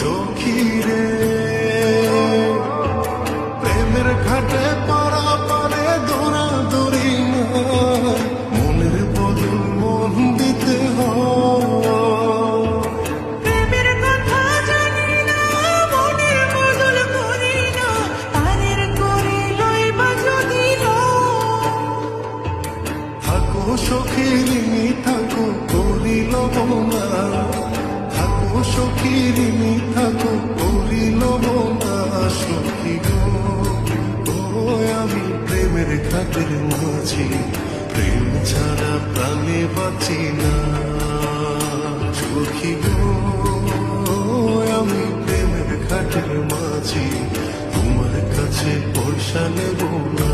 সখী রে প্রেমের ঘাটে পারা পারে দৌড়াদৌড়ি নাই, মনের বদল মন দিতে হয়। প্রেমের কথা জানি না, মনের বদল করি না, তারের করে লইবা যদি থাকো সখী ঋণী থাকো করিল না, থাকো সখী ঋণী থাকো করিল না। সখী গো ও আমি প্রেমের ঘাটের মাঝি, প্রেম ছাড়া প্রাণে বাঁচি না। সখী গো আমি প্রেমের ঘাটের মাঝি, তোমার কাছে পয়সা নেব না।